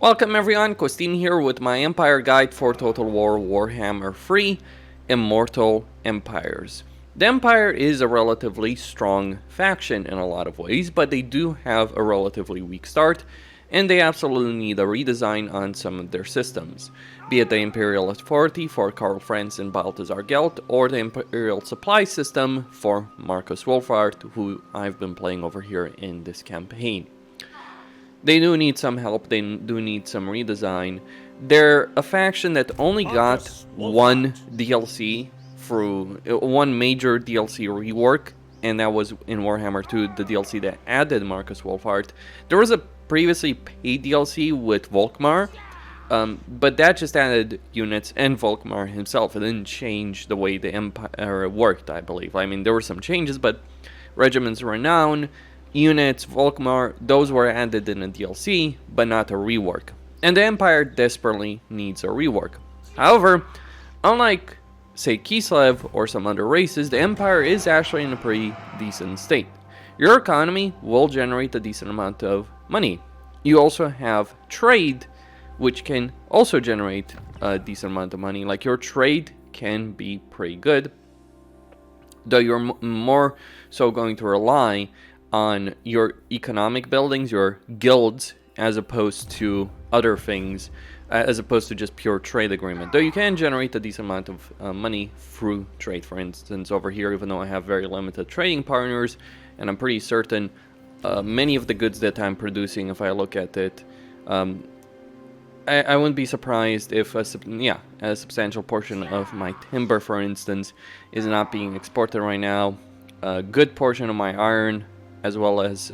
Welcome everyone, Costin here with my Empire Guide for Total War Warhammer 3 Immortal Empires. The Empire is a relatively strong faction in a lot of ways, but they do have a relatively weak start, and they absolutely need a redesign on some of their systems, be it the Imperial Authority for Karl Franz and Balthazar Gelt, or the Imperial Supply System for Marcus Wolfhard, who I've been playing over here in this campaign. They do need some help, they do need some redesign. They're a faction that only got one DLC through, one major DLC rework, and that was in Warhammer 2, the DLC that added Marcus Wolfhard. There was a previously paid DLC with Volkmar, but that just added units and Volkmar himself. It didn't change the way the Empire worked, I believe. I mean, there were some changes, but Regiments Renown, units, Volkmar, those were added in a DLC, but not a rework. And the Empire desperately needs a rework. However, unlike, say, Kislev or some other races, the Empire is actually in a pretty decent state. Your economy will generate a decent amount of money. You also have trade, which can also generate a decent amount of money. Like, your trade can be pretty good, though you're more so going to rely on your economic buildings, your guilds, as opposed to other things, as opposed to just pure trade agreement. Though you can generate a decent amount of money through trade. For instance, over here, even though I have very limited trading partners, and I'm pretty certain many of the goods that I'm producing, if I look at it, I wouldn't be surprised if a substantial portion of my timber, for instance, is not being exported right now. A good portion of my iron, as well as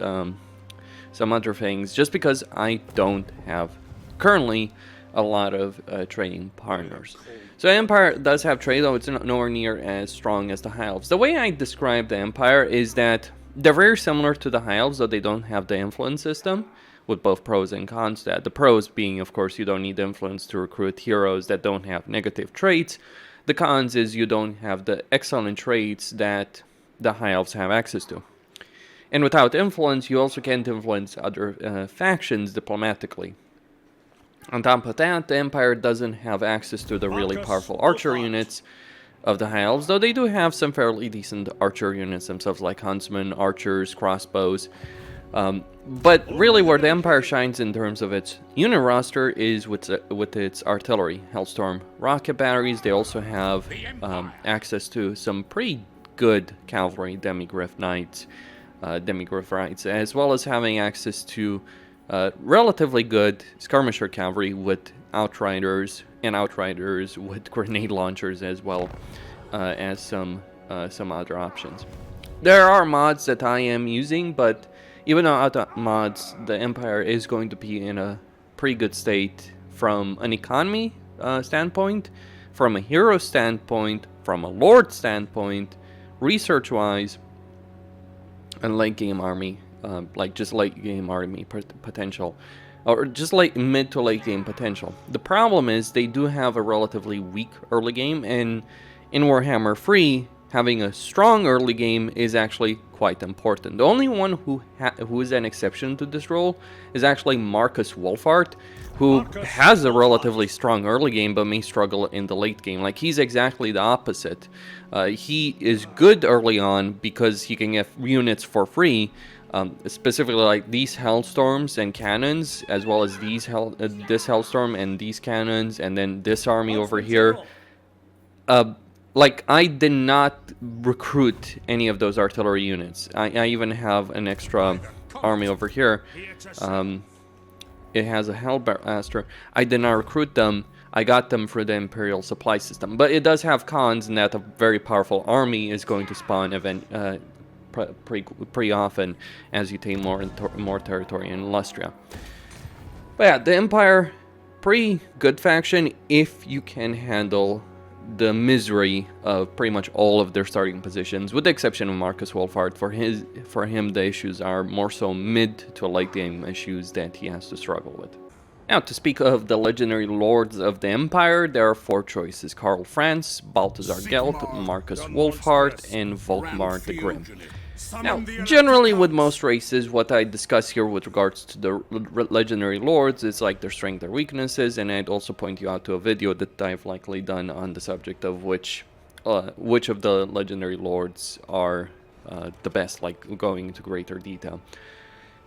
some other things, just because I don't have currently a lot of trading partners. So Empire does have trade, though it's nowhere near as strong as the High Elves. The way I describe the Empire is that they're very similar to the High Elves, though they don't have the influence system, with both pros and cons to that. The pros being, of course, you don't need influence to recruit heroes that don't have negative traits. The cons is you don't have the excellent traits that the High Elves have access to. And without influence, you also can't influence other factions diplomatically. On top of that, the Empire doesn't have access to the really powerful archer units of the High Elves, though they do have some fairly decent archer units themselves, like huntsmen, archers, crossbows. But really where the Empire shines in terms of its unit roster is with its artillery. Hellstorm rocket batteries. They also have access to some pretty good cavalry, Demigryph Knights, Demigryph Rights, as well as having access to relatively good skirmisher cavalry with outriders, and outriders with grenade launchers, as well as some other options. There are mods that I am using, but even without mods, the Empire is going to be in a pretty good state from an economy standpoint, from a hero standpoint, from a lord standpoint, research-wise, and late game army, like just late game army potential, or just like mid to late game potential. The problem is they do have a relatively weak early game, and in Warhammer 3, having a strong early game is actually quite important. The only one who is an exception to this rule is actually Marcus Wolfhard, who has a relatively strong early game but may struggle in the late game. Like, he's exactly the opposite. He is good early on because he can get units for free, specifically like these Hellstorms and cannons, as well as these this Hellstorm and these cannons, and then this army over here. Like, I did not recruit any of those artillery units. I even have an extra army over here. It has a Hellblaster. I did not recruit them. I got them for the Imperial Supply System. But it does have cons in that a very powerful army is going to spawn pretty often as you take more territory in Lustria. But yeah, the Empire, pretty good faction if you can handle the misery of pretty much all of their starting positions, with the exception of Marcus Wolfhard. For him, the issues are more so mid to late game issues that he has to struggle with. Now, to speak of the legendary lords of the Empire, there are 4 choices: Karl Franz, Balthazar Gelt, Marcus Wolfhard, and Volkmar the Grim. Now, generally with most races, what I discuss here with regards to the legendary lords is like their strengths, their weaknesses, and I'd also point you out to a video that I've likely done on the subject of which of the legendary lords are the best, like going into greater detail.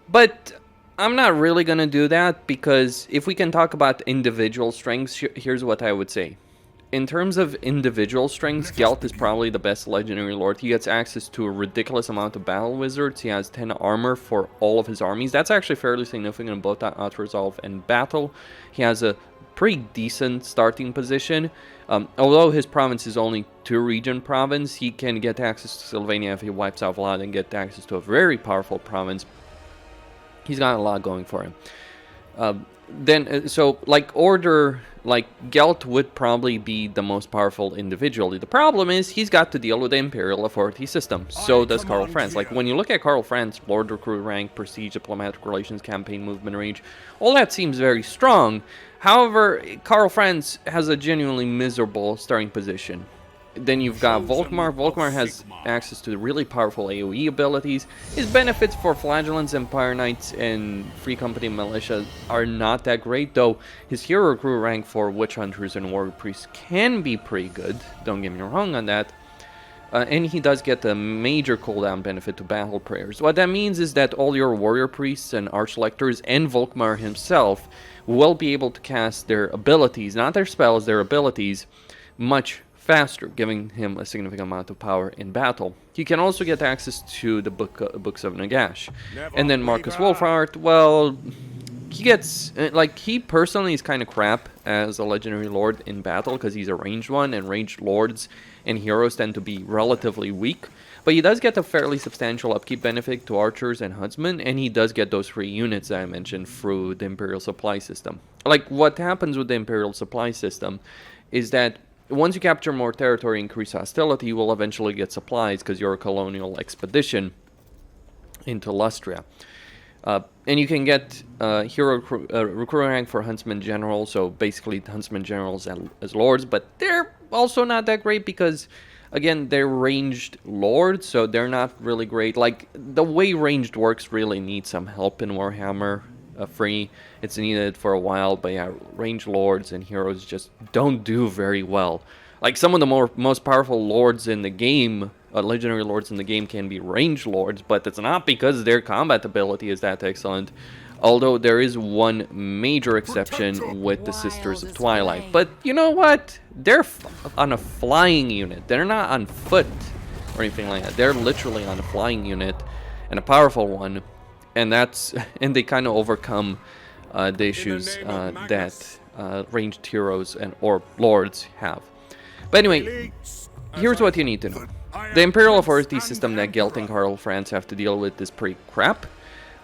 But I'm not really going to do that, because if we can talk about individual strengths, here's what I would say. In terms of individual strengths, Gelt is probably the best legendary lord. He gets access to a ridiculous amount of battle wizards. He has 10 armor for all of his armies. That's actually fairly significant in both auto-resolve and battle. He has a pretty decent starting position. Although his province is only 2-region province, he can get access to Sylvania if he wipes out Vlad and get access to a very powerful province. He's got a lot going for him. So like order, like Gelt would probably be the most powerful individually. The problem is he's got to deal with the Imperial authority system. So does Karl Franz. Like when you look at Karl Franz, Lord Recruit rank, Prestige, Diplomatic Relations, Campaign Movement range, all that seems very strong. However, Karl Franz has a genuinely miserable starting position. Then you've got Volkmar. Volkmar has access to really powerful AoE abilities. His benefits for Flagellants, Empire Knights, and Free Company Militia are not that great, though his hero recruit rank for Witch Hunters and Warrior Priests can be pretty good. Don't get me wrong on that. And he does get a major cooldown benefit to Battle Prayers. What that means is that all your Warrior Priests and Archlectors and Volkmar himself will be able to cast their abilities, not their spells, their abilities, much faster, giving him a significant amount of power in battle. He can also get access to the Books of Nagash. And then Marcus Wolfhart, well, he gets, like, he personally is kind of crap as a legendary lord in battle, because he's a ranged one, and ranged lords and heroes tend to be relatively weak. But he does get a fairly substantial upkeep benefit to archers and huntsmen, and he does get those free units that I mentioned through the Imperial Supply System. Like, what happens with the Imperial Supply System is that once you capture more territory, increase hostility, you will eventually get supplies because you're a colonial expedition into Lustria. And you can get hero recruit rank for Huntsman General, so basically Huntsman Generals as lords, but they're also not that great because, again, they're ranged lords, so they're not really great. Like, the way ranged works really needs some help in Warhammer. Free, it's needed for a while, but yeah, ranged lords and heroes just don't do very well. Like, some of the most powerful lords in the game, legendary lords in the game, can be ranged lords, but it's not because their combat ability is that excellent. Although there is one major exception with the Sisters of Twilight. But you know what? They're on a flying unit. They're not on foot or anything like that. They're literally on a flying unit, and a powerful one. And they kind of overcome the issues that ranged heroes or lords have. But anyway, here's what you need to know. The Imperial authority system that Gelt and Karl Franz have to deal with is pretty crap.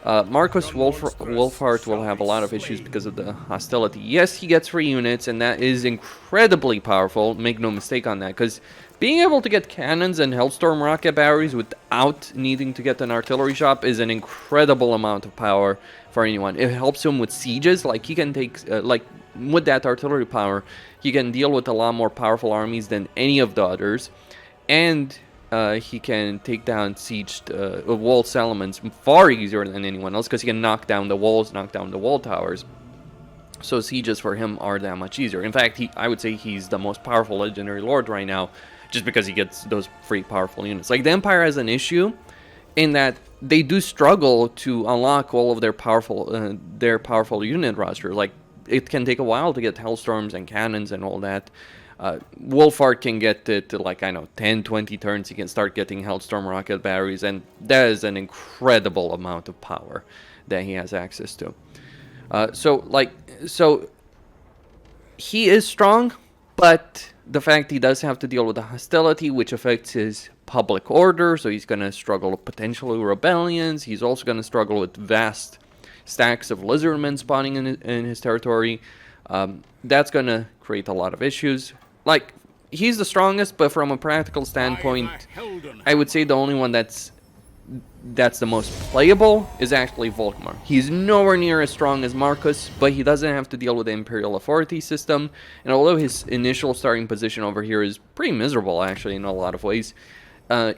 Marcus Wolfhart will have a lot of issues because of the hostility. Yes, he gets free units, and that is incredibly powerful. Make no mistake on that, because being able to get cannons and Hellstorm rocket batteries without needing to get an artillery shop is an incredible amount of power for anyone. It helps him with sieges. Like, he can take, with that artillery power, he can deal with a lot more powerful armies than any of the others. And he can take down sieged wall settlements far easier than anyone else, because he can knock down the walls, knock down the wall towers. So sieges for him are that much easier. In fact, I would say he's the most powerful legendary lord right now, just because he gets those free powerful units. Like, the Empire has an issue in that they do struggle to unlock all of their powerful unit roster. Like, it can take a while to get Hellstorms and cannons and all that. Wolfhart can get it to, like, I know, 10, 20 turns. He can start getting Hellstorm rocket batteries, and that is an incredible amount of power that he has access to. So he is strong, but the fact he does have to deal with the hostility, which affects his public order, so he's going to struggle with potentially rebellions. He's also going to struggle with vast stacks of lizardmen spawning in his territory. That's going to create a lot of issues. Like, he's the strongest, but from a practical standpoint, I would say the only one that's the most playable is actually Volkmar. He's nowhere near as strong as Marcus, but he doesn't have to deal with the Imperial authority system. And although his initial starting position over here is pretty miserable, actually, in a lot of ways,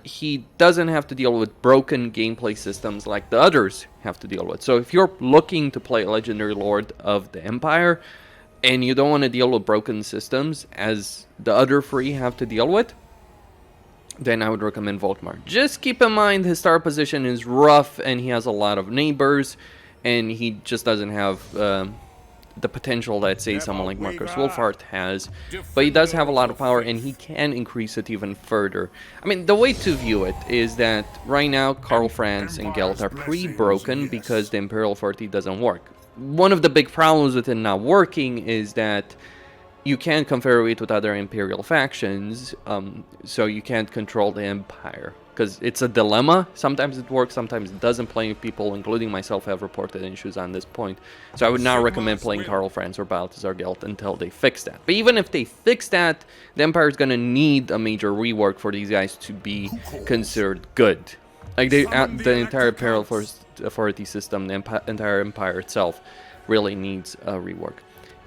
he doesn't have to deal with broken gameplay systems like the others have to deal with. So if you're looking to play Legendary Lord of the Empire, and you don't want to deal with broken systems as the other three have to deal with, then I would recommend Volkmar. Just keep in mind his star position is rough, and he has a lot of neighbors, and he just doesn't have the potential that, say, someone like Marcus Wolfhard has. But he does have a lot of power, and he can increase it even further. I mean, the way to view it is that right now, Karl Franz and Gelt are pretty broken because the Imperial Authority doesn't work. One of the big problems with it not working is that you can't confederate with other Imperial factions, so you can't control the Empire. Because it's a dilemma. Sometimes it works, sometimes it doesn't. Plenty of people, including myself, have reported issues on this point. So I would not recommend playing Karl Franz or Balthasar Gelt until they fix that. But even if they fix that, the Empire is going to need a major rework for these guys to be considered good. Like, the entire Imperial Authority system, the entire Empire itself, really needs a rework.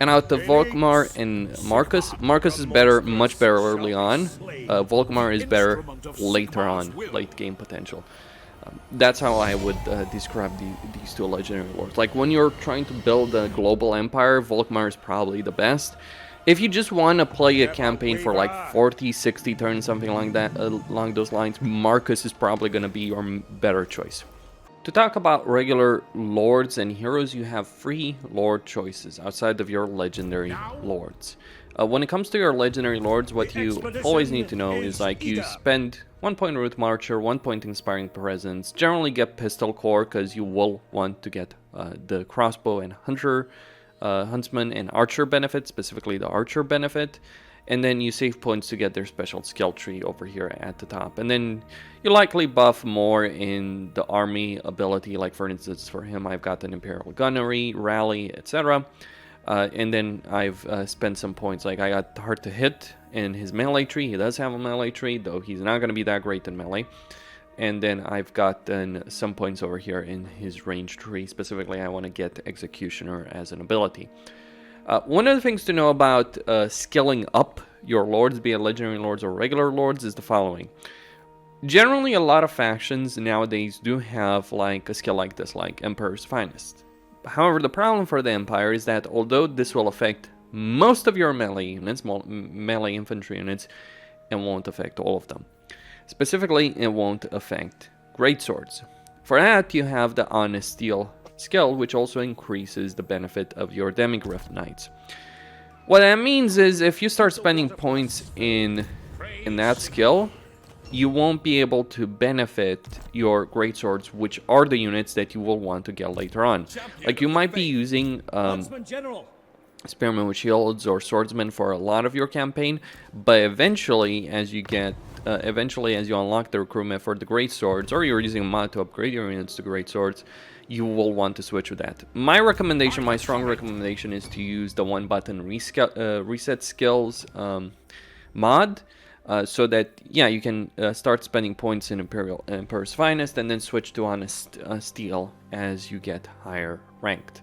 And out of Volkmar and Marcus is better, much better early on. Volkmar is better later on, late game potential. That's how I would describe these two legendary lords. Like, when you're trying to build a global empire, Volkmar is probably the best. If you just want to play a campaign for like 40, 60 turns, something like that, along those lines, Marcus is probably going to be your better choice. To talk about regular lords and heroes, you have 3 lord choices outside of your legendary lords. When it comes to your legendary lords, what you always need to know is, like, you spend 1 point Root Marcher, 1 point Inspiring Presence, generally get Pistol Core because you will want to get the Crossbow and Huntsman and Archer benefit, specifically the Archer benefit. And then you save points to get their special skill tree over here at the top. And then you likely buff more in the army ability, like for instance for him I've got an Imperial Gunnery, Rally, etc. And then I've spent some points, like I got Hard to Hit in his melee tree. He does have a melee tree, though he's not going to be that great in melee. And then I've gotten some points over here in his range tree. Specifically, I want to get Executioner as an ability. One of the things to know about skilling up your lords, be it legendary lords or regular lords, is the following. Generally, a lot of factions nowadays do have like a skill like this, like Emperor's Finest. However, the problem for the Empire is that although this will affect most of your melee units, melee infantry units, it won't affect all of them. Specifically, it won't affect greatswords. For that, you have the Honest Steel skill, which also increases the benefit of your Demigryph Knights. What that means is, if you start spending points in that skill, you won't be able to benefit your greatswords, which are the units that you will want to get later on. Like, you might be using Spearmen with Shields or Swordsmen for a lot of your campaign, but eventually, as you unlock the recruitment for the greatswords, or you're using a mod to upgrade your units to greatswords, you will want to switch with that. My recommendation, my strong recommendation, is to use the 1-button reset skills mod, so that, yeah, you can start spending points in Emperor's Finest and then switch to Honest Steel as you get higher ranked.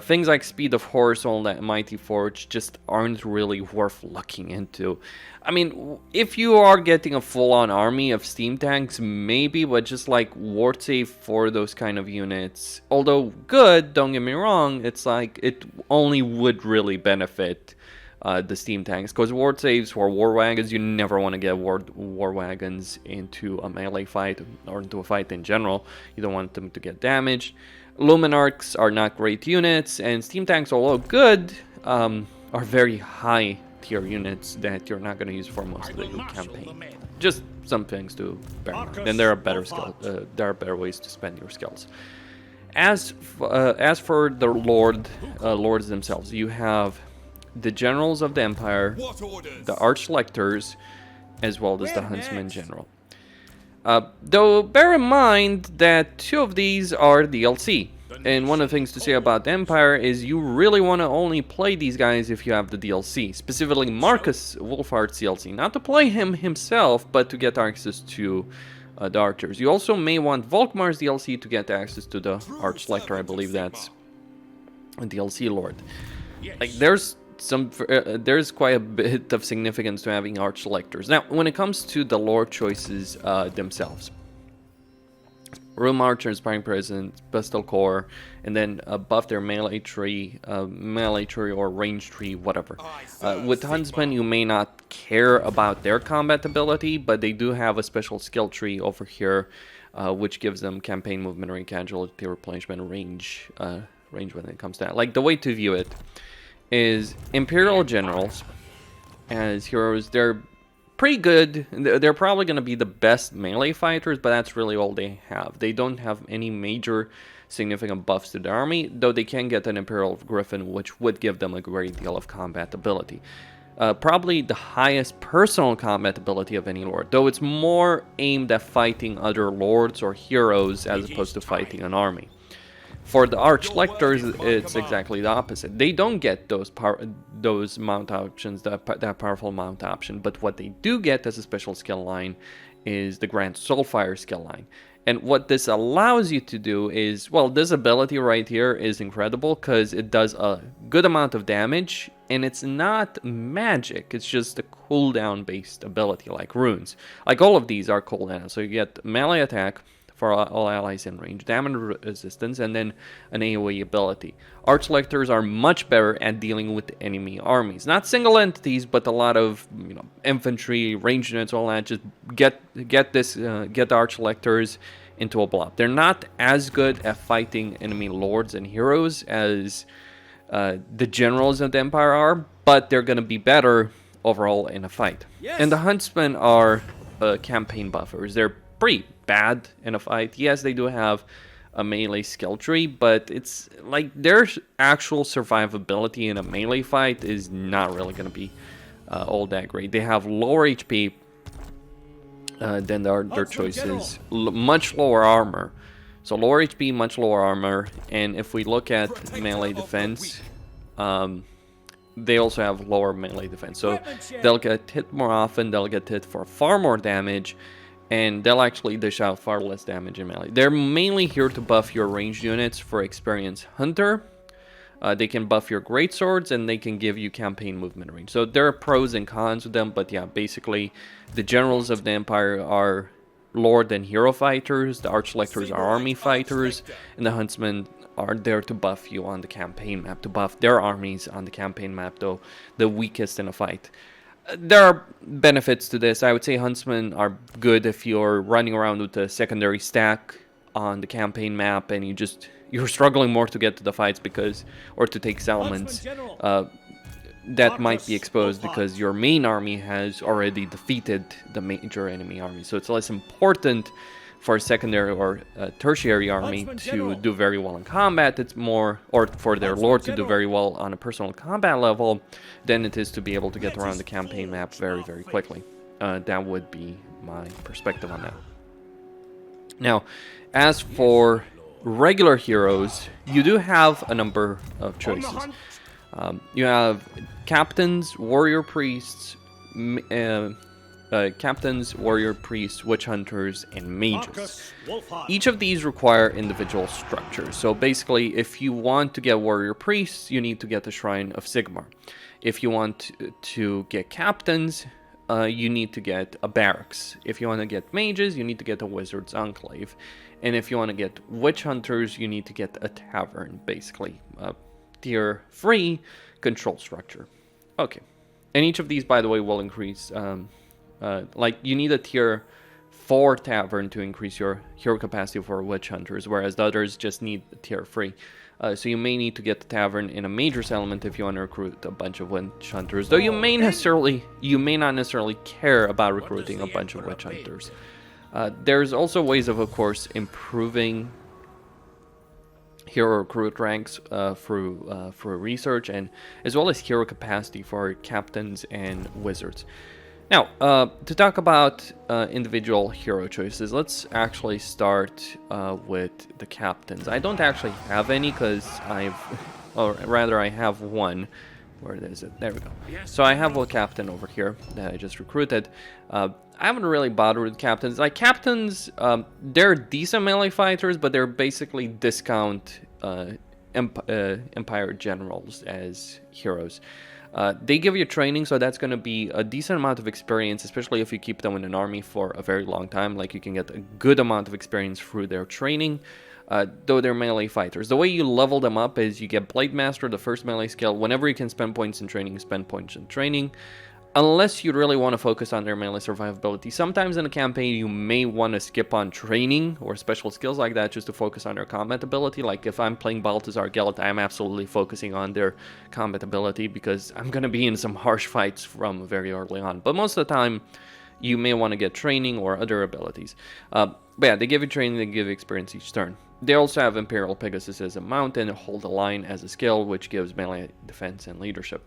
Things like Speed of Horse or that Mighty Forge just aren't really worth looking into. I mean, if you are getting a full-on army of steam tanks, maybe, but just like Ward Save for those kind of units, although good, don't get me wrong, it's like it only would really benefit the steam tanks, because Ward Saves for War Wagons, you never want to get War Wagons into a melee fight or into a fight in general. You don't want them to get damaged. Luminarchs are not great units, and steam tanks, although good, are very high tier units that you're not going to use for most of the campaign. Just some things to bear in mind. And there are better better ways to spend your skills. As for the lords themselves, you have the generals of the Empire, the Archlectors, as well as the Huntsman General. Though bear in mind that 2 of these are DLC, and one of the things to say about the Empire is you really want to only play these guys if you have the DLC, specifically Marcus Wolfhard's DLC, not to play him himself, but to get access to the Archers. You also may want Volkmar's DLC to get access to the Archlector. I believe that's a DLC Lord. Like, there's there's quite a bit of significance to having arch selectors. Now, when it comes to the lore choices themselves, Room Archer, Sparring Presence, Pistol Core, and then buff their melee tree or range tree, whatever. With Huntsman, you may not care about their combat ability, but they do have a special skill tree over here, which gives them campaign movement, range, casualty replenishment, range when it comes to that. Like, the way to view it is Imperial Generals as heroes. They're pretty good. They're probably going to be the best melee fighters, but that's really all they have. They don't have any major significant buffs to the army, though they can get an Imperial Griffin, which would give them a great deal of combat ability. Probably the highest personal combat ability of any lord, though it's more aimed at fighting other lords or heroes as opposed to fighting an army. For the Arch Lectors, it's exactly the opposite. They don't get those mount options, that powerful mount option, but what they do get as a special skill line is the Grand Soulfire skill line. And what this allows you to do is, well, this ability right here is incredible because it does a good amount of damage, and it's not magic, it's just a cooldown based ability like runes. Like, all of these are cooldown, so you get melee attack for all allies in range, damage resistance, and then an AoE ability. Arch Lectors are much better at dealing with enemy armies. Not single entities, but a lot of, you know, infantry, range units, all that. Just get the Arch Lectors into a blob. They're not as good at fighting enemy lords and heroes as the generals of the Empire are, but they're going to be better overall in a fight. Yes. And the Huntsmen are campaign buffers. They're pretty bad in a fight. Yes, they do have a melee skill tree, but it's like their actual survivability in a melee fight is not really going to be all that great. They have lower HP than their choices, much lower armor. So lower HP, much lower armor, and if we look at melee defense, they also have lower melee defense. So they'll get hit more often, they'll get hit for far more damage, and they'll actually dish out far less damage in melee. They're mainly here to buff your ranged units for Experienced Hunter. They can buff your greatswords, and they can give you campaign movement range. So there are pros and cons with them, but yeah, basically the generals of the Empire are lord and hero fighters, the Arch Lectors are army fighters, and the Huntsmen are there to buff you on the campaign map, to buff their armies on the campaign map, though the weakest in a fight. There are benefits to this. I would say Huntsmen are good if you're running around with a secondary stack on the campaign map and you're struggling more to get to the fights or to take settlements that might be exposed because your main army has already defeated the major enemy army. So it's less important for a secondary or a tertiary army to do very well in combat. It's more, or for their lord to do very well on a personal combat level, than it is to be able to get around the campaign map very, very quickly. That would be my perspective on that. Now, as for regular heroes, you do have a number of choices. You have captains, warrior priests, witch hunters, and mages. Each of these require individual structures. So basically, if you want to get warrior priests, you need to get the Shrine of Sigmar. If you want to get captains, you need to get a barracks. If you want to get mages, you need to get a wizard's enclave. And if you want to get witch hunters, you need to get a tavern, basically. Tier 3 control structure. Okay. And each of these, by the way, will increase... like, you need a tier 4 tavern to increase your hero capacity for witch hunters, whereas the others just need tier 3. So you may need to get the tavern in a major settlement if you want to recruit a bunch of witch hunters, though you may not necessarily care about recruiting a bunch of witch hunters. There's also ways of course, improving hero recruit ranks through research, and as well as hero capacity for captains and wizards. Now, to talk about individual hero choices, let's actually start with the captains. I don't actually have any because I have one. Where is it? There we go. So I have a captain over here that I just recruited. I haven't really bothered with captains. Like, captains, they're decent melee fighters, but they're basically discount Empire generals as heroes. They give you training, so that's going to be a decent amount of experience, especially if you keep them in an army for a very long time. Like, you can get a good amount of experience through their training, though they're melee fighters. The way you level them up is you get Blade Master, the first melee skill. Whenever you can spend points in training, you spend points in training. Unless you really want to focus on their melee survivability. Sometimes in a campaign you may want to skip on training or special skills like that just to focus on their combat ability. Like if I'm playing Balthazar Gellert, I'm absolutely focusing on their combat ability because I'm going to be in some harsh fights from very early on. But most of the time you may want to get training or other abilities. But yeah, they give you training, they give you experience each turn. They also have Imperial Pegasus as a mount and Hold the Line as a skill, which gives melee defense and leadership.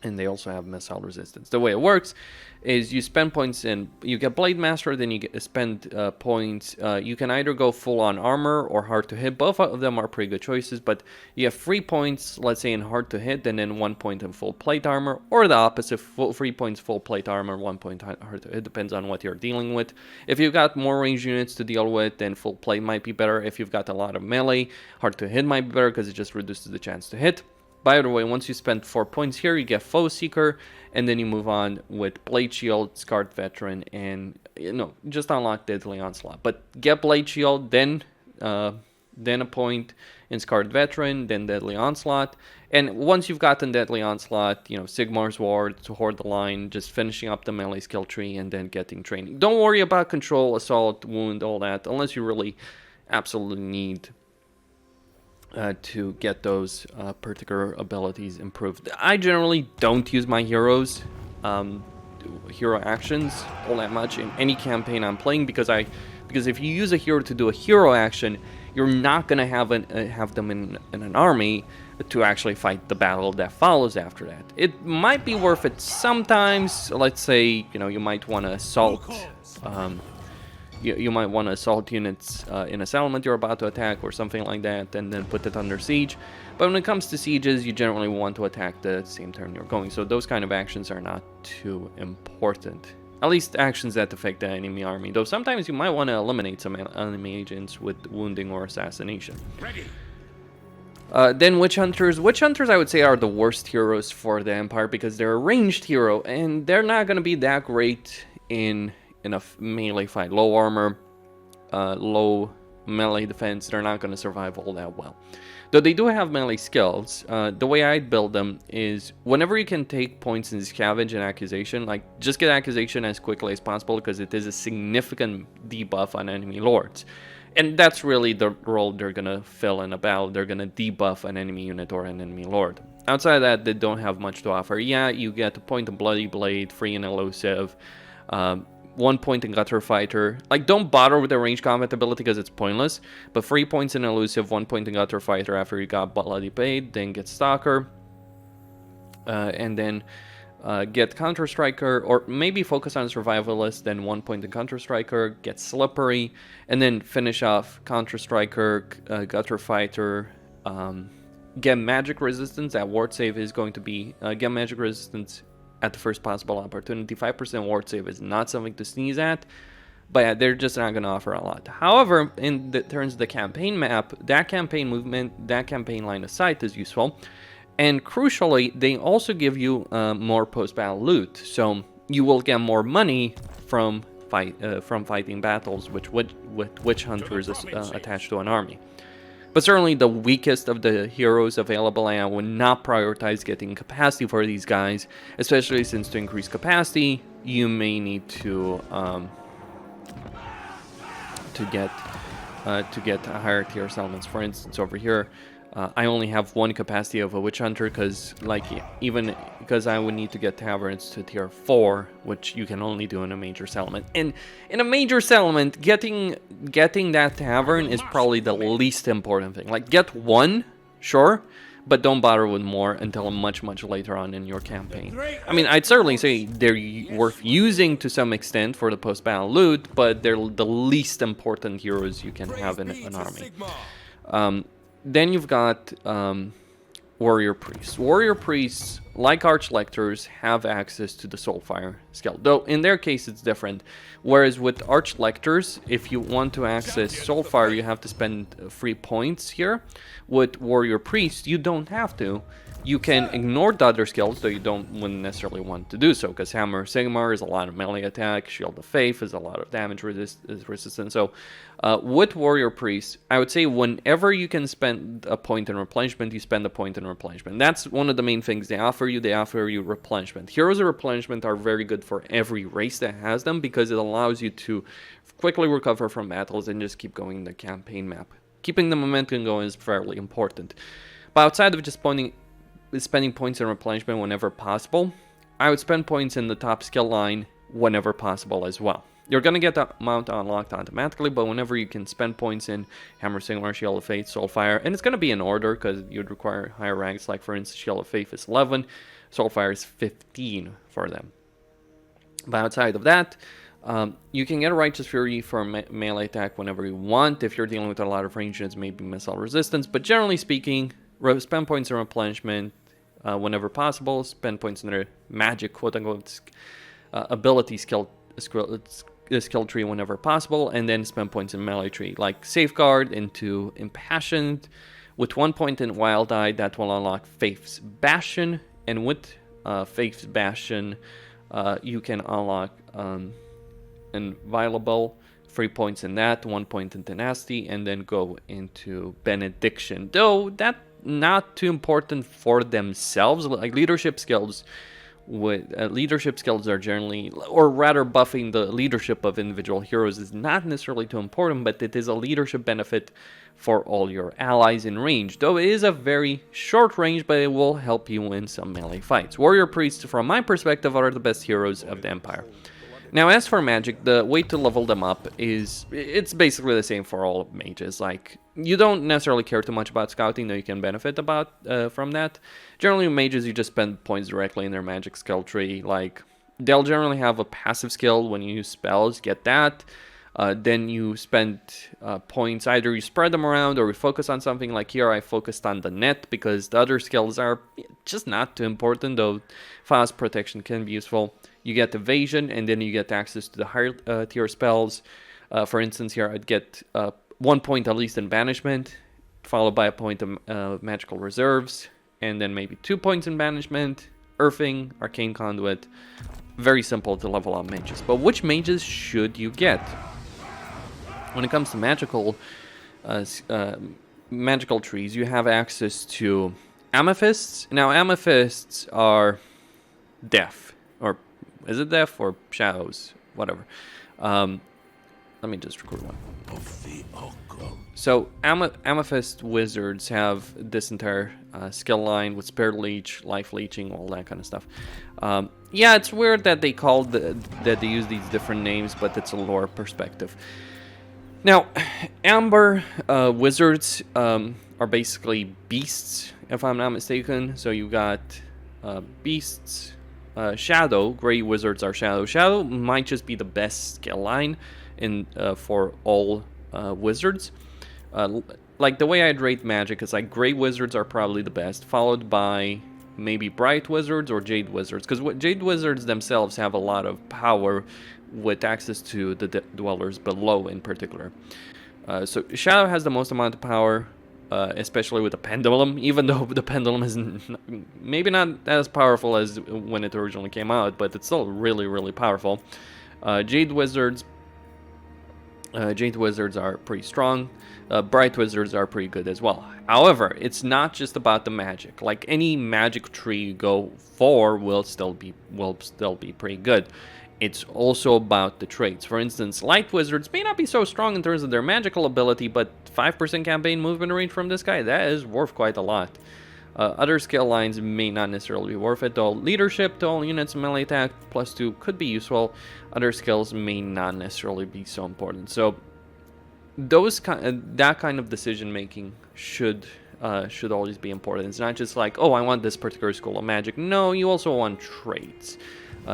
And they also have missile resistance. The way it works is you spend points in, you get Blade Master, then you spend points. You can either go full on armor or hard to hit. Both of them are pretty good choices, but you have 3 points, let's say, in hard to hit, and then 1 point in full plate armor, or the opposite, 3 points full plate armor, 1 point hard to hit. Depends on what you're dealing with. If you've got more range units to deal with, then full plate might be better. If you've got a lot of melee, hard to hit might be better because it just reduces the chance to hit. By the way, once you spend 4 points here, you get Foe Seeker, and then you move on with Blade Shield, Scarred Veteran, and, just unlock Deadly Onslaught. But get Blade Shield, then a point in Scarred Veteran, then Deadly Onslaught. And once you've gotten Deadly Onslaught, Sigmar's Ward, to Hold the Line, just finishing up the melee skill tree, and then getting training. Don't worry about Control, Assault, Wound, all that, unless you really absolutely need to get those particular abilities improved. I generally don't use my heroes, hero actions all that much in any campaign I'm playing because if you use a hero to do a hero action, you're not gonna have them in an army to actually fight the battle that follows after that. It might be worth it sometimes. Let's say you might want to assault. You might want to assault units in a settlement you're about to attack or something like that, and then put it under siege. But when it comes to sieges, you generally want to attack the same turn you're going. So those kind of actions are not too important. At least actions that affect the enemy army. Though sometimes you might want to eliminate some enemy agents with wounding or assassination. Then Witch Hunters. Witch Hunters, I would say, are the worst heroes for the Empire because they're a ranged hero, and they're not going to be that great in a melee fight. Low armor, low melee defense, they're not going to survive all that well. Though they do have melee skills, the way I'd build them is whenever you can take points in Scavenge and Accusation, like just get Accusation as quickly as possible because it is a significant debuff on enemy lords. And that's really the role they're going to fill in a battle. They're going to debuff an enemy unit or an enemy lord. Outside of that, they don't have much to offer. Yeah, you get a point in Bloody Blade, 3 in Elusive, 1 point in Gutter Fighter. Like, don't bother with the range combat ability because it's pointless. But 3 points in Elusive, 1 point in Gutter Fighter after you got Bloody Blade, then get Stalker. And then get Counter Striker, or maybe focus on Survivalist, then 1 point in Counter Striker, get Slippery, and then finish off Counter Striker, Gutter Fighter, get Magic Resistance. That ward save is going to be get Magic Resistance at the first possible opportunity. 5% ward save is not something to sneeze at, but yeah, they're just not going to offer a lot. However, in terms of the campaign map, that campaign movement, that campaign line of sight is useful. And crucially, they also give you more post-battle loot, so you will get more money from fighting battles with Witch Hunters attached to an army. But certainly the weakest of the heroes available, and I would not prioritize getting capacity for these guys, especially since to increase capacity, you may need to get higher tier settlements. For instance, over here, I only have 1 capacity of a Witch Hunter because I would need to get taverns to tier 4, which you can only do in a major settlement. And in a major settlement, getting that tavern is probably the least important thing. Like, get 1, sure, but don't bother with more until much, much later on in your campaign. I mean, I'd certainly say they're worth using to some extent for the post-battle loot, but they're the least important heroes you can have in an army. Then you've got Warrior Priests. Warrior Priests, like Archlectors, have access to the Soulfire skill. Though, in their case, it's different. Whereas with Archlectors, if you want to access Soulfire, you have to spend free points here. With Warrior Priests, you don't have to. You can ignore the other skills, though you wouldn't necessarily want to do so, because Hammer Sigmar is a lot of melee attack, Shield of Faith is a lot of damage resistance. So, with Warrior Priest, I would say whenever you can spend a point in replenishment, you spend a point in replenishment. That's one of the main things they offer you. They offer you replenishment. Heroes of replenishment are very good for every race that has them, because it allows you to quickly recover from battles and just keep going in the campaign map. Keeping the momentum going is fairly important. But outside of just spending points in replenishment whenever possible, I would spend points in the top skill line whenever possible as well. You're going to get that amount unlocked automatically, but whenever you can spend points in Hammer Sigmar, Shield of Faith, Soulfire, and it's going to be in order because you'd require higher ranks, like for instance Shield of Faith is 11, Soulfire is 15 for them. But outside of that, you can get a Righteous Fury for melee attack whenever you want. If you're dealing with a lot of range units, maybe missile resistance, but generally speaking, spend points in replenishment whenever possible. Spend points in their magic, quote-unquote, ability skill tree whenever possible. And then spend points in melee tree, like Safeguard into Impassioned. With 1 point in Wild Eye, that will unlock Faith's Bastion. And with Faith's Bastion, you can unlock Inviolable. 3 points in that, 1 point in Tenacity, and then go into Benediction. Though that not too important for themselves. Like leadership skills are generally, or rather buffing the leadership of individual heroes is not necessarily too important, but it is a leadership benefit for all your allies in range. Though it is a very short range, but it will help you win some melee fights. Warrior Priests, from my perspective, are the best heroes of the Empire. Now, as for magic, the way to level them up it's basically the same for all mages. Like, you don't necessarily care too much about scouting, though you can benefit from that. Generally, mages, you just spend points directly in their magic skill tree. Like, they'll generally have a passive skill when you use spells, get that. Then you spend points, either you spread them around or you focus on something. Like here, I focused on the net because the other skills are just not too important, though fast protection can be useful. You get evasion, and then you get access to the higher tier spells. For instance, here I'd get 1 point at least in banishment, followed by a point of magical reserves, and then maybe 2 points in banishment, earthing, arcane conduit. Very simple to level up mages. But which mages should you get? When it comes to magical trees, you have access to amethysts. Now, amethysts are death, or is it death or shadows? Whatever. Let me just record one. So, amethyst wizards have this entire skill line with Spirit Leech, Life Leeching, all that kind of stuff. Yeah, it's weird that they that they use these different names, but it's a lore perspective. Now, amber wizards are basically beasts, if I'm not mistaken. So you got beasts. Shadow, gray wizards are shadow. Shadow might just be the best skill line for all wizards. Like the way I'd rate magic is like gray wizards are probably the best, followed by maybe bright wizards or jade wizards, because jade wizards themselves have a lot of power with access to the dwellers below in particular. So Shadow has the most amount of power, especially with the pendulum, even though the pendulum is maybe not as powerful as when it originally came out, but it's still really, really powerful. Jade wizards are pretty strong. Bright wizards are pretty good as well. However, it's not just about the magic. Like any magic tree you go for will still be pretty good. It's also about the traits. For instance, light wizards may not be so strong in terms of their magical ability, but 5% campaign movement range from this guy, that is worth quite a lot. Other skill lines may not necessarily be worth it, though. Leadership to all units, melee attack +2 could be useful. Other skills may not necessarily be so important. So that kind of decision making should always be important. It's not just like, oh, I want this particular school of magic. No, you also want traits.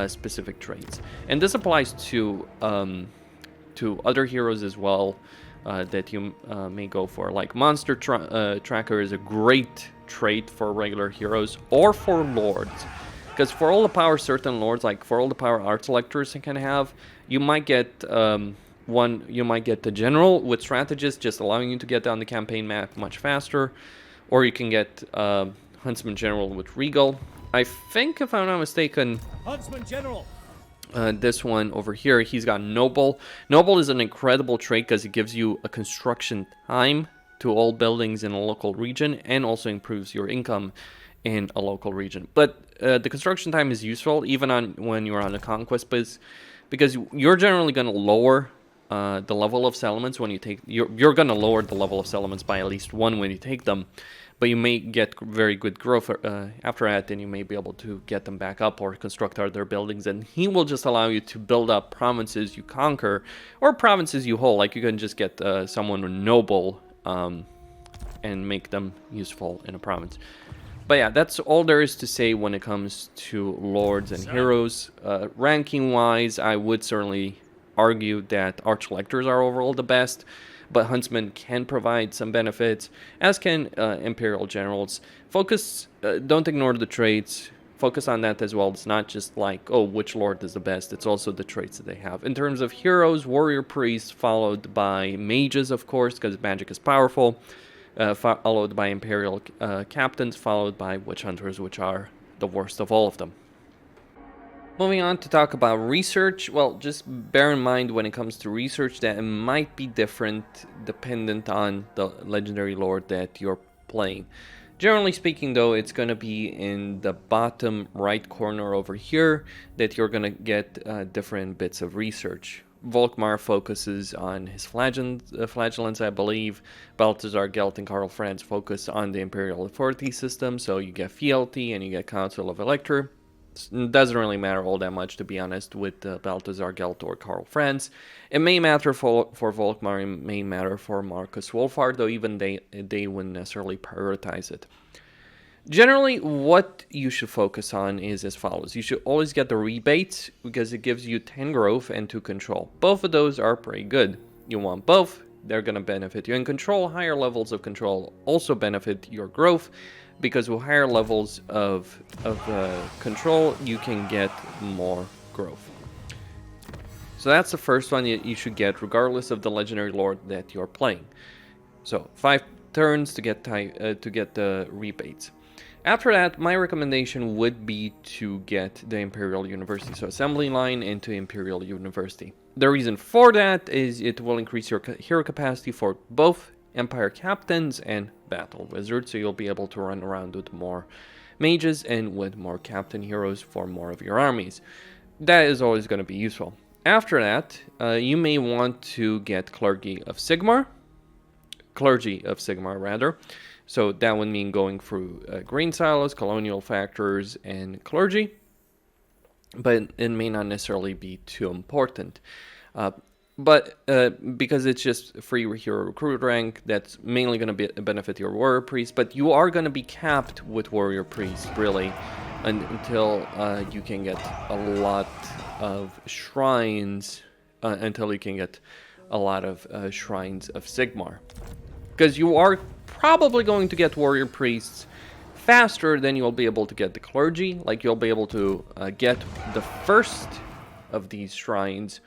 Specific traits, and this applies to other heroes as well that you may go for. Like Monster Tracker is a great trait for regular heroes or for lords. Because for all the power certain lords, like for all the power art selectors can have, you might get you might get the general with strategist, just allowing you to get down the campaign map much faster, or you can get huntsman general with regal. I think, if I'm not mistaken, Huntsman general. This one over here, he's got noble. Noble is an incredible trait because it gives you a construction time to all buildings in a local region, and also improves your income in a local region. But the construction time is useful even on when you're on a conquest base, because you're generally going to lower the level of settlements when you take. You're going to lower the level of settlements by at least one when you take them, but you may get very good growth after that, and you may be able to get them back up or construct other buildings, and he will just allow you to build up provinces you conquer or provinces you hold. Like you can just get someone with noble and make them useful in a province. But yeah, that's all there is to say when it comes to lords and heroes. Ranking wise, I would certainly argue that arch electors are overall the best, but huntsmen can provide some benefits, as can imperial generals. Focus, don't ignore the traits. Focus on that as well. It's not just like, oh, which lord is the best. It's also the traits that they have. In terms of heroes, warrior priests, followed by mages, of course, because magic is powerful. Followed by imperial captains, followed by witch hunters, which are the worst of all of them. Moving on to talk about research. Well, just bear in mind when it comes to research that it might be different dependent on the legendary lord that you're playing. Generally speaking, though, it's going to be in the bottom right corner over here that you're going to get different bits of research. Volkmar focuses on his flagellants, I believe. Balthazar, Gelt, and Karl Franz focus on the imperial authority system, so you get fealty and you get Council of Elector. It doesn't really matter all that much, to be honest, with Balthazar, Gelt, or Karl Franz. It may matter for Volkmar, it may matter for Marcus Wolfhard, though even they wouldn't necessarily prioritize it. Generally, what you should focus on is as follows. You should always get the rebates, because it gives you 10 growth and 2 control. Both of those are pretty good. You want both, they're going to benefit you. And control, higher levels of control also benefit your growth, because with higher levels of control, you can get more growth. So that's the first one that you should get, regardless of the legendary lord that you're playing. So 5 turns to get the rebates. After that, my recommendation would be to get the Imperial University, so Assembly Line into Imperial University. The reason for that is it will increase your hero capacity for both Empire Captains and Battle Wizards, so you'll be able to run around with more mages and with more Captain heroes for more of your armies. That is always going to be useful. After that, you may want to get Clergy of Sigmar, rather. So that would mean going through grain silos, colonial factors, and clergy. But it may not necessarily be too important. But because it's just free hero recruit rank, that's mainly going to benefit your warrior priest. But you are going to be capped with warrior priest, really, until you can get a lot of shrines, until you can get a lot of shrines of Sigmar. Because you are probably going to get warrior priests faster than you'll be able to get the clergy. Like, you'll be able to get the first of these shrines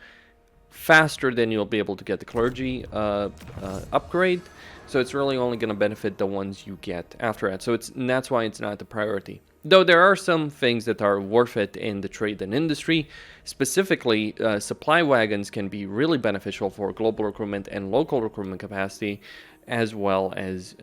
faster than you'll be able to get the clergy upgrade. So it's really only going to benefit the ones you get after that. So that's why it's not the priority. Though there are some things that are worth it in the trade and industry. Specifically, supply wagons can be really beneficial for global recruitment and local recruitment capacity, as well as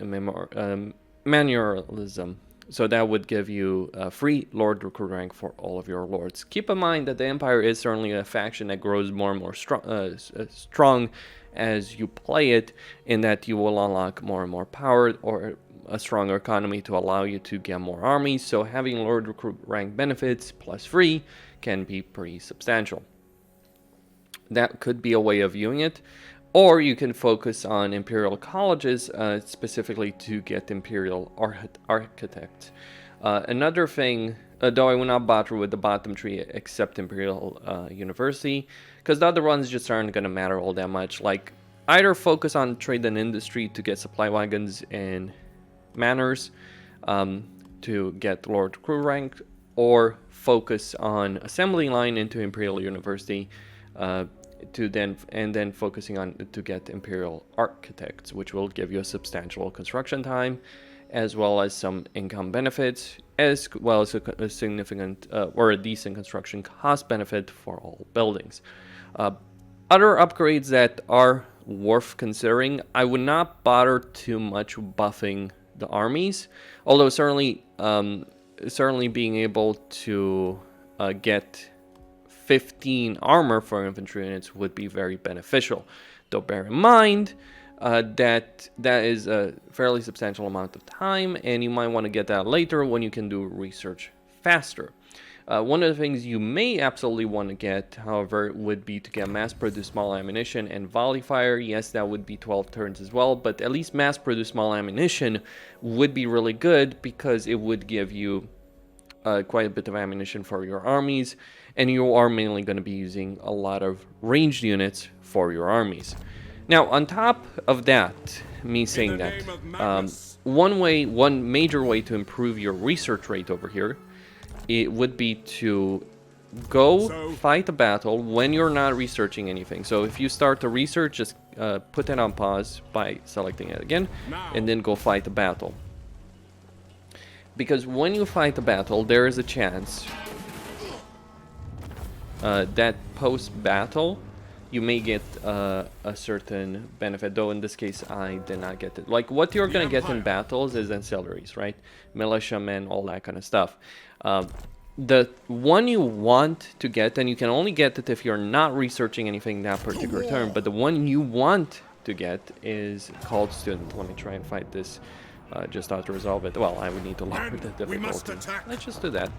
manualism. So that would give you a free Lord recruit rank for all of your lords. Keep in mind that the Empire is certainly a faction that grows more and more strong as you play it, in that you will unlock more and more power or a stronger economy to allow you to get more armies. So having Lord recruit rank benefits plus free can be pretty substantial. That could be a way of viewing it. Or you can focus on Imperial colleges, specifically to get Imperial architects. Another thing, though I will not bother with the bottom tree except Imperial University, because the other ones just aren't going to matter all that much. Like, either focus on trade and industry to get supply wagons and manors, to get Lord Crew rank, or focus on assembly line into Imperial University, then focusing on to get Imperial Architects, which will give you a substantial construction time, as well as some income benefits, as well as a significant or a decent construction cost benefit for all buildings. Other upgrades that are worth considering, I would not bother too much buffing the armies, although certainly being able to get 15 armor for infantry units would be very beneficial. Though bear in mind that is a fairly substantial amount of time, and you might want to get that later when you can do research faster. One of the things you may absolutely want to get, however, would be to get mass-produced small ammunition and volley fire. Yes, that would be 12 turns as well, but at least mass-produced small ammunition would be really good because it would give you quite a bit of ammunition for your armies, and you are mainly going to be using a lot of ranged units for your armies. Now, on top of that, me saying that, one major way to improve your research rate over here, it would be to go fight a battle when you're not researching anything. So if you start to research, just put it on pause by selecting it again, and then go fight a battle. Because when you fight a battle, there is a chance that post-battle you may get a certain benefit, though in this case I did not get it. Like, what you're going to get in battles is ancillaries, right? Militiamen, all that kind of stuff. The one you want to get, and you can only get it if you're not researching anything that particular turn, but the one you want to get is called Student. Let me try and fight this just how to resolve it. Well, I would need to lower the difficulty. Let's just do that.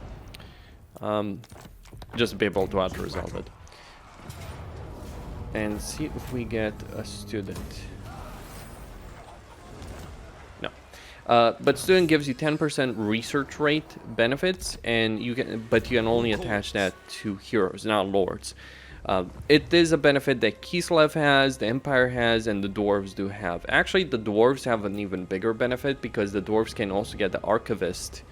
Just to be able to auto-resolve it. And see if we get a student. No. But student gives you 10% research rate benefits, and you can only attach that to heroes, not lords. It is a benefit that Kislev has, the Empire has, and the dwarves do have. Actually, the dwarves have an even bigger benefit because the dwarves can also get the archivist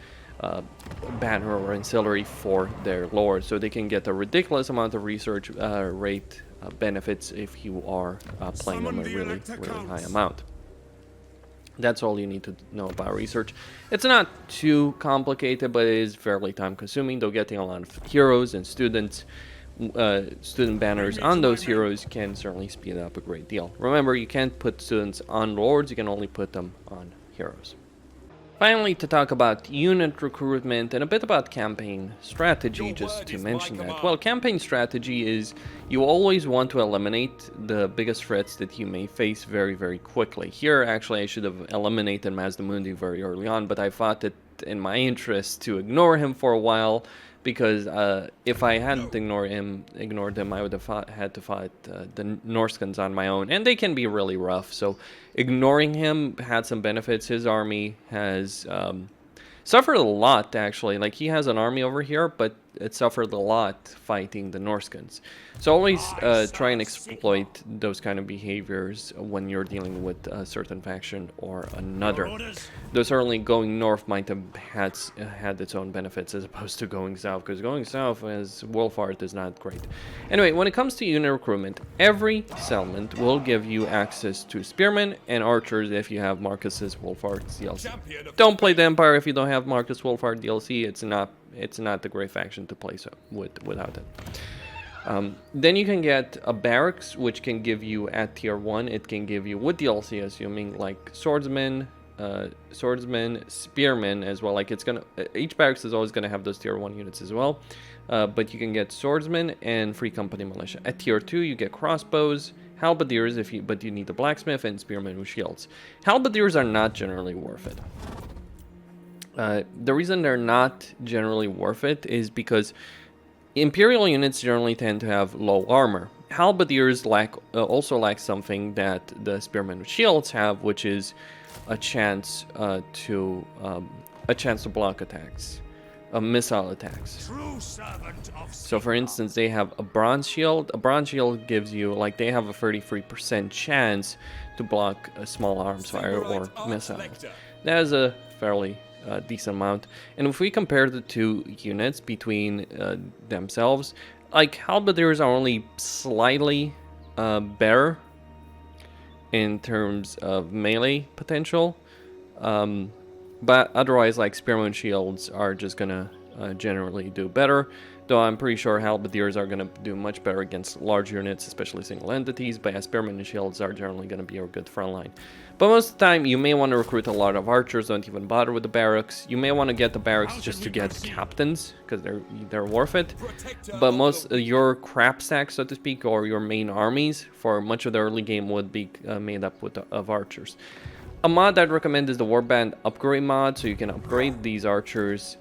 banner or ancillary for their lord, so they can get a ridiculous amount of research rate benefits if you are playing them a really high amount. That's all you need to know about research. It's not too complicated, but it is fairly time consuming, though getting a lot of heroes and student banners on those heroes can certainly speed up a great deal. Remember, you can't put students on lords, you can only put them on heroes. Finally, to talk about unit recruitment and a bit about campaign strategy, just to mention that. Well, campaign strategy is you always want to eliminate the biggest threats that you may face very quickly. Here, actually, I should have eliminated Mazdamundi very early on, but I thought it in my interest to ignore him for a while, because if I hadn't ignored him, I would have had to fight the Norskans on my own, and they can be really rough. So ignoring him had some benefits. His army has suffered a lot, actually. Like, he has an army over here, but it suffered a lot fighting the Norskans. So always try and exploit those kind of behaviors when you're dealing with a certain faction or another. Though certainly going north might have had its own benefits as opposed to going south, because going south as Wolfart is not great. Anyway, when it comes to unit recruitment, every settlement will give you access to spearmen and archers if you have Marcus's Wolfart DLC. Don't play the Empire if you don't have Marcus Wolfart DLC. It's not the great faction to play without it. Then you can get a barracks, which can give you at tier 1, it can give you with DLC, assuming, like swordsmen, spearmen as well. Like, each barracks is always gonna have those tier 1 units as well. But you can get swordsmen and free company militia. At tier 2, you get crossbows, halberdiers but you need the blacksmith, and spearmen with shields. Halberdiers are not generally worth it. The reason they're not generally worth it is because Imperial units generally tend to have low armor. Halberdiers also lack something that the spearmen with shields have, which is a chance to block attacks, missile attacks. So, for instance, they have a bronze shield. A bronze shield gives you, like, they have a 33% chance to block a small arms fire or missiles. That is a fairly decent amount. And if we compare the two units between themselves, like halberdiers are only slightly better in terms of melee potential, but otherwise, like spearman shields are just gonna generally do better. Though I'm pretty sure halberdiers are gonna do much better against large units, especially single entities. But yeah, spearman and shields are generally gonna be a good front line. But most of the time, you may want to recruit a lot of archers. Don't even bother with the barracks. You may want to get the barracks just to get captains, because they're worth it. But most your crap stack, so to speak, or your main armies for much of the early game would be made up of archers. A mod I'd recommend is the Warband Upgrade mod, so you can upgrade these archers.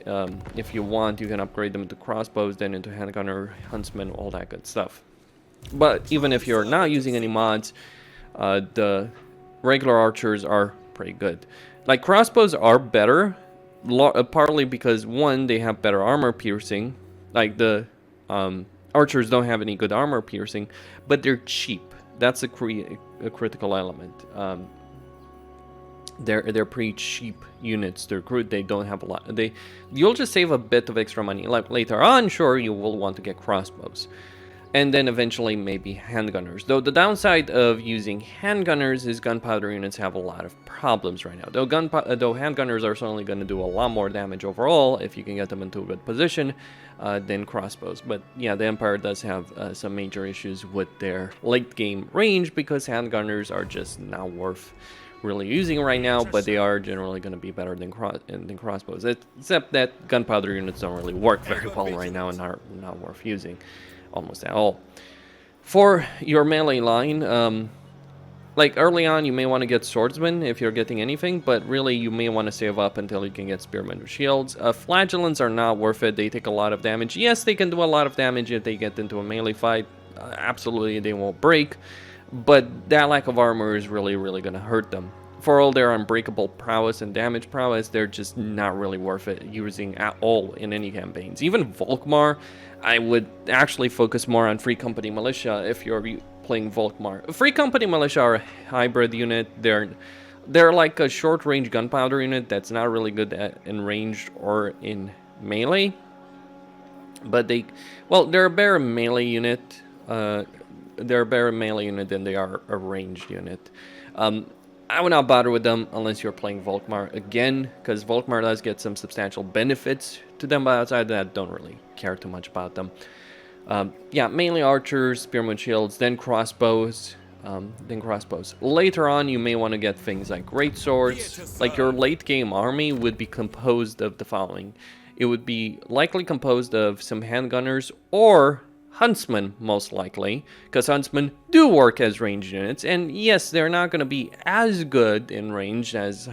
If you want, you can upgrade them to crossbows, then into handgunner, huntsman, all that good stuff. But even if you're not using any mods, the regular archers are pretty good. Like, crossbows are better, partly because, one, they have better armor piercing. Like, the archers don't have any good armor piercing, but they're cheap. That's a critical element. They're pretty cheap units to recruit. They don't have a lot. You'll just save a bit of extra money. Like later on, sure, you will want to get crossbows, and then eventually maybe handgunners. Though the downside of using handgunners is gunpowder units have a lot of problems right now. Though handgunners are certainly going to do a lot more damage overall if you can get them into a good position than crossbows. But yeah, the Empire does have some major issues with their late game range because handgunners are just not worth really using right now, but they are generally going to be better than crossbows, except that gunpowder units don't really work very well right now and are not worth using almost at all. For your melee line, like early on you may want to get swordsmen if you're getting anything, but really you may want to save up until you can get spearmen with shields. Flagellants are not worth it. They take a lot of damage. Yes, they can do a lot of damage if they get into a melee fight. Absolutely, they won't break. But that lack of armor is really going to hurt them. For all their unbreakable prowess and damage prowess, they're just not really worth it using at all in any campaigns. Even Volkmar, I would actually focus more on Free Company Militia if you're playing Volkmar. Free Company Militia are a hybrid unit. They're like a short-range gunpowder unit that's not really good in ranged or in melee. But they're a better melee unit. They're a better melee unit than they are a ranged unit. I would not bother with them unless you're playing Volkmar again, because Volkmar does get some substantial benefits to them, but outside of that, don't really care too much about them. Yeah, mainly archers, spearmen shields, then crossbows. Later on, you may want to get things like great swords. Like, your late game army would be composed of the following. It would be likely composed of some handgunners or huntsmen, most likely, because huntsmen do work as ranged units, and yes, they're not going to be as good in range as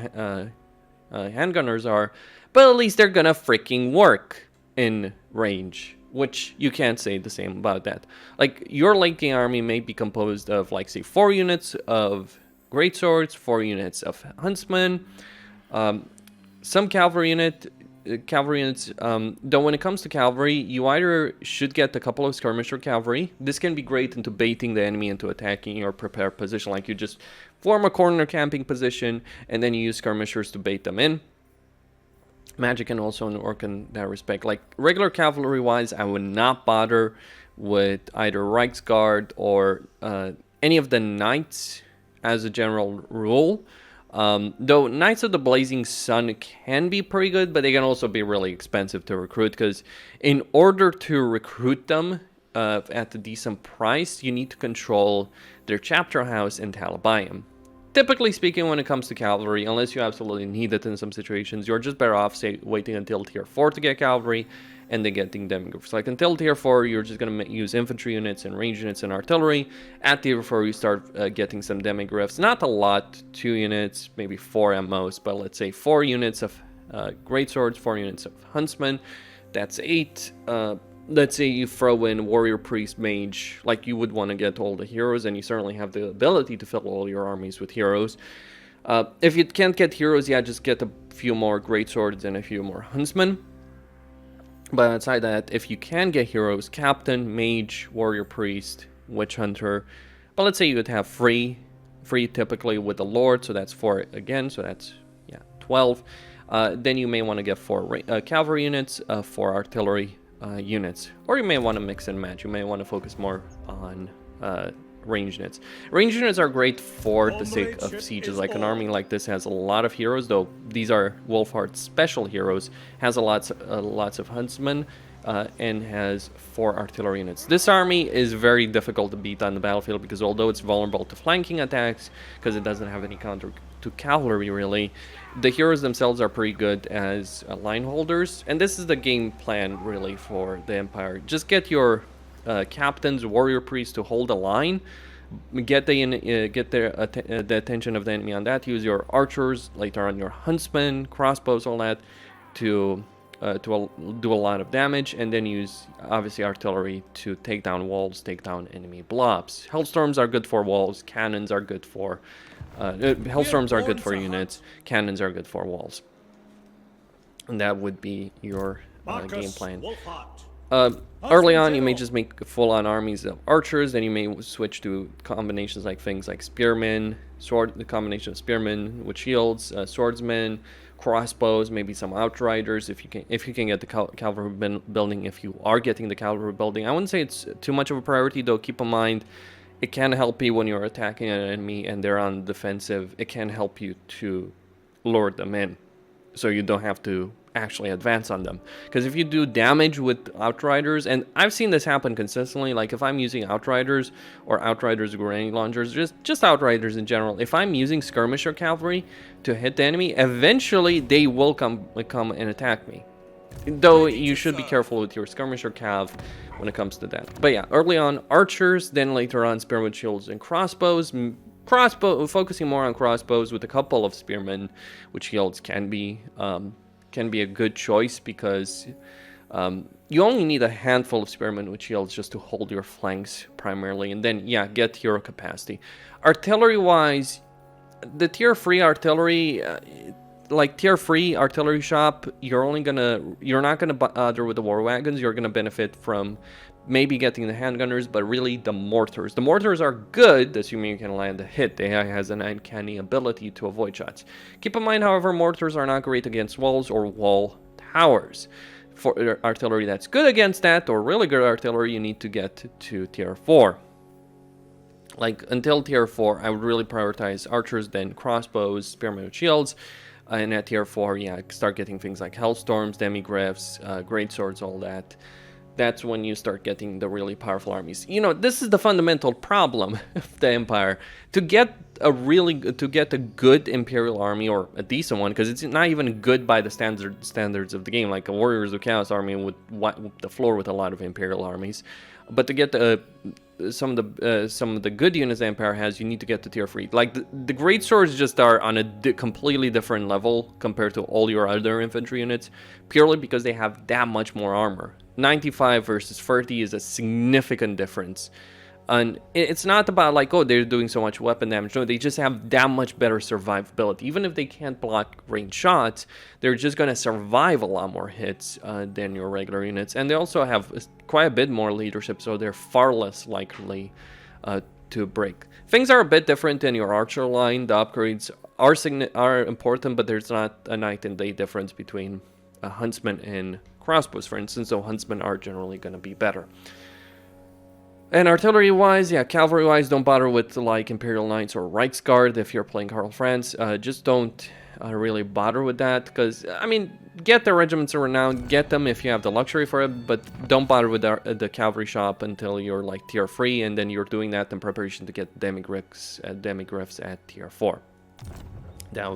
handgunners are, but at least they're going to freaking work in range, which you can't say the same about that. Like, your late game army may be composed of, like, say, 4 units of greatswords, 4 units of huntsmen, some cavalry units. Though when it comes to cavalry, you either should get a couple of skirmisher cavalry. This can be great into baiting the enemy into attacking your prepared position. Like, you just form a corner camping position and then you use skirmishers to bait them in. Magic can also work in that respect. Like, regular cavalry wise, I would not bother with either Reichsguard or any of the knights as a general rule. Though Knights of the Blazing Sun can be pretty good, but they can also be really expensive to recruit, because in order to recruit them at a decent price, you need to control their chapter house in Talabayam. Typically speaking, when it comes to cavalry, unless you absolutely need it in some situations, you're just better off, say, waiting until tier 4 to get cavalry, and then getting demigraphs. Like, until tier 4, you're just going to use infantry units and range units and artillery. At tier 4, you start getting some demigraphs. Not a lot, 2 units, maybe 4 at most, but let's say 4 units of greatswords, 4 units of huntsmen. That's 8. Let's say you throw in warrior, priest, mage. Like, you would want to get all the heroes, and you certainly have the ability to fill all your armies with heroes. If you can't get heroes, yeah, just get a few more greatswords and a few more huntsmen. But outside that, if you can get heroes, captain, mage, warrior, priest, witch hunter. But let's say you would have free typically with the lord, so that's 4 again, so that's, yeah, 12. Then you may want to get 4 cavalry units, 4 artillery units, or you may want to mix and match. You may want to focus more on range units. Range units are great for the sake of sieges. Like an army like this has a lot of heroes, though these are Wolfheart's special heroes. Has lots of huntsmen. And has 4 artillery units. This army is very difficult to beat on the battlefield because although it's vulnerable to flanking attacks, because it doesn't have any counter to cavalry really, the heroes themselves are pretty good as line holders. And this is the game plan really for the Empire. Just get your captains, warrior priests to hold a line, get the attention of the enemy on that. Use your archers, later on your huntsmen, crossbows, all that to do a lot of damage, and then use obviously artillery to take down walls, take down enemy blobs. Hellstorms are good for walls, cannons are good for hellstorms are good for units, cannons are good for walls. And that would be your game plan. Early on, you may just make full-on armies of archers, then you may switch to combinations like things like spearmen, the combination of spearmen with shields, swordsmen, crossbows, maybe some outriders if you can get the cavalry building. If you are getting the cavalry building, I wouldn't say it's too much of a priority, though. Keep in mind, it can help you when you're attacking an enemy and they're on defensive. It can help you to lure them in, so you don't have to actually advance on them. Because if you do damage with outriders, and I've seen this happen consistently, like if I'm using outriders or outriders grenade launchers, just outriders in general, if I'm using skirmisher cavalry to hit the enemy, eventually they will come and attack me. Though you should be careful with your skirmisher cav when it comes to that. But yeah, early on archers, then later on spearmen, shields, and crossbows. Focusing more on crossbows with a couple of spearmen with shields can be a good choice, because you only need a handful of spearmen with shields just to hold your flanks primarily, and then yeah, get hero capacity. Artillery wise, the tier 3 artillery, like tier 3 artillery shop, you're not gonna bother with the war wagons. You're gonna benefit from maybe getting the handgunners, but really the mortars. The mortars are good, assuming you can land a hit. The AI has an uncanny ability to avoid shots. Keep in mind, however, mortars are not great against walls or wall towers. For artillery that's good against that, or really good artillery, you need to get to tier 4. Like, until tier 4, I would really prioritize archers, then crossbows, spearmen with shields. And at tier 4, yeah, start getting things like hellstorms, demigriffs, greatswords, all that. That's when you start getting the really powerful armies. You know, this is the fundamental problem of the Empire. To get a good Imperial army, or a decent one, because it's not even good by the standards of the game, like a Warriors of Chaos army would wipe the floor with a lot of Imperial armies. But to get some of the good units the Empire has, you need to get to tier 3. Like the great swords just are on a completely different level compared to all your other infantry units, purely because they have that much more armor. 95 versus 30 is a significant difference. And it's not about like, oh, they're doing so much weapon damage. No, they just have that much better survivability. Even if they can't block range shots, they're just going to survive a lot more hits than your regular units. And they also have quite a bit more leadership, so they're far less likely to break. Things are a bit different in your archer line. The upgrades are important, but there's not a night and day difference between a huntsman and crossbows, for instance, so huntsmen are generally going to be better. And artillery-wise, yeah, cavalry-wise, don't bother with like Imperial Knights or Reichsguard if you're playing Karl Franz. Just don't really bother with that, because, I mean, get the regiments of renown, get them if you have the luxury for it, but don't bother with the cavalry shop until you're like tier 3, and then you're doing that in preparation to get demigriffs at tier 4. That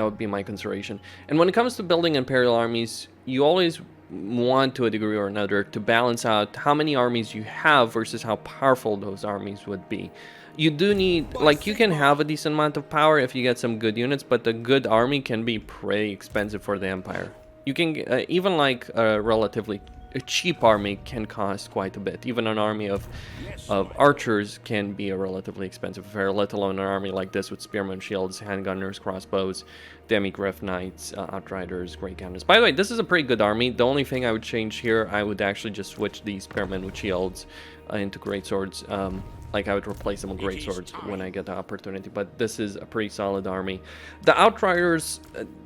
would be my consideration. And when it comes to building Imperial armies, you always want, to a degree or another, to balance out how many armies you have versus how powerful those armies would be. You do need, like, you can have a decent amount of power if you get some good units, but a good army can be pretty expensive for the Empire. You can, even like a relatively cheap army can cost quite a bit. Even an army of archers can be a relatively expensive affair, let alone an army like this with spearmen, shields, handgunners, crossbows, demigriff knights, outriders, great cannons. By the way, this is a pretty good army. The only thing I would change here, I would actually just switch these spearmen with shields into great swords. Like, I would replace them with great swords when I get the opportunity, but this is a pretty solid army. The Outriders,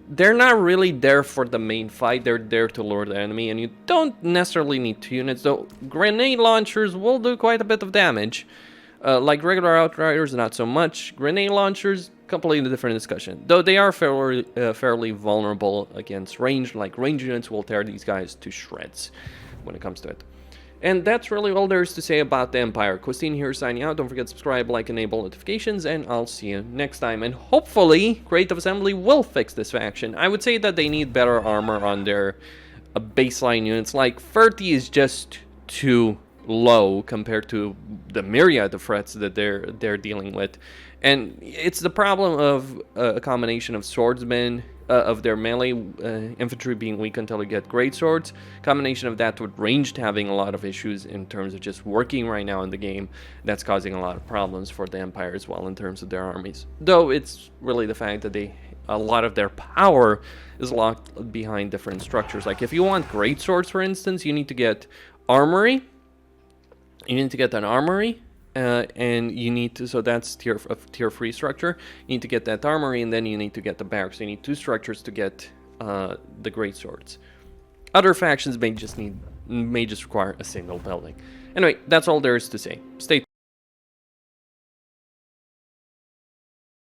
they're not really there for the main fight. They're there to lure the enemy, and you don't necessarily need 2 units, though grenade launchers will do quite a bit of damage. Like regular Outriders, not so much. Grenade launchers, completely different discussion. Though they are fairly vulnerable against range. Like, range units will tear these guys to shreds when it comes to it. And that's really all there is to say about the Empire. Costin here signing out. Don't forget to subscribe, like, enable notifications, and I'll see you next time. And hopefully, Creative Assembly will fix this faction. I would say that they need better armor on their baseline units. Like, 30 is just too low compared to the myriad of threats that they're dealing with. And it's the problem of a combination of swordsmen, of their melee infantry being weak until you get great swords. Combination of that with ranged having a lot of issues in terms of just working right now in the game. That's causing a lot of problems for the Empire as well in terms of their armies. Though it's really the fact that a lot of their power is locked behind different structures. Like, if you want great swords, for instance, you need to get armory. You need to get an armory. And you need to, so that's tier 3 structure. You need to get that armory, and then you need to get the barracks. You need 2 structures to get the great swords. Other factions may just require a single building. Anyway, that's all there is to say. Stay tuned.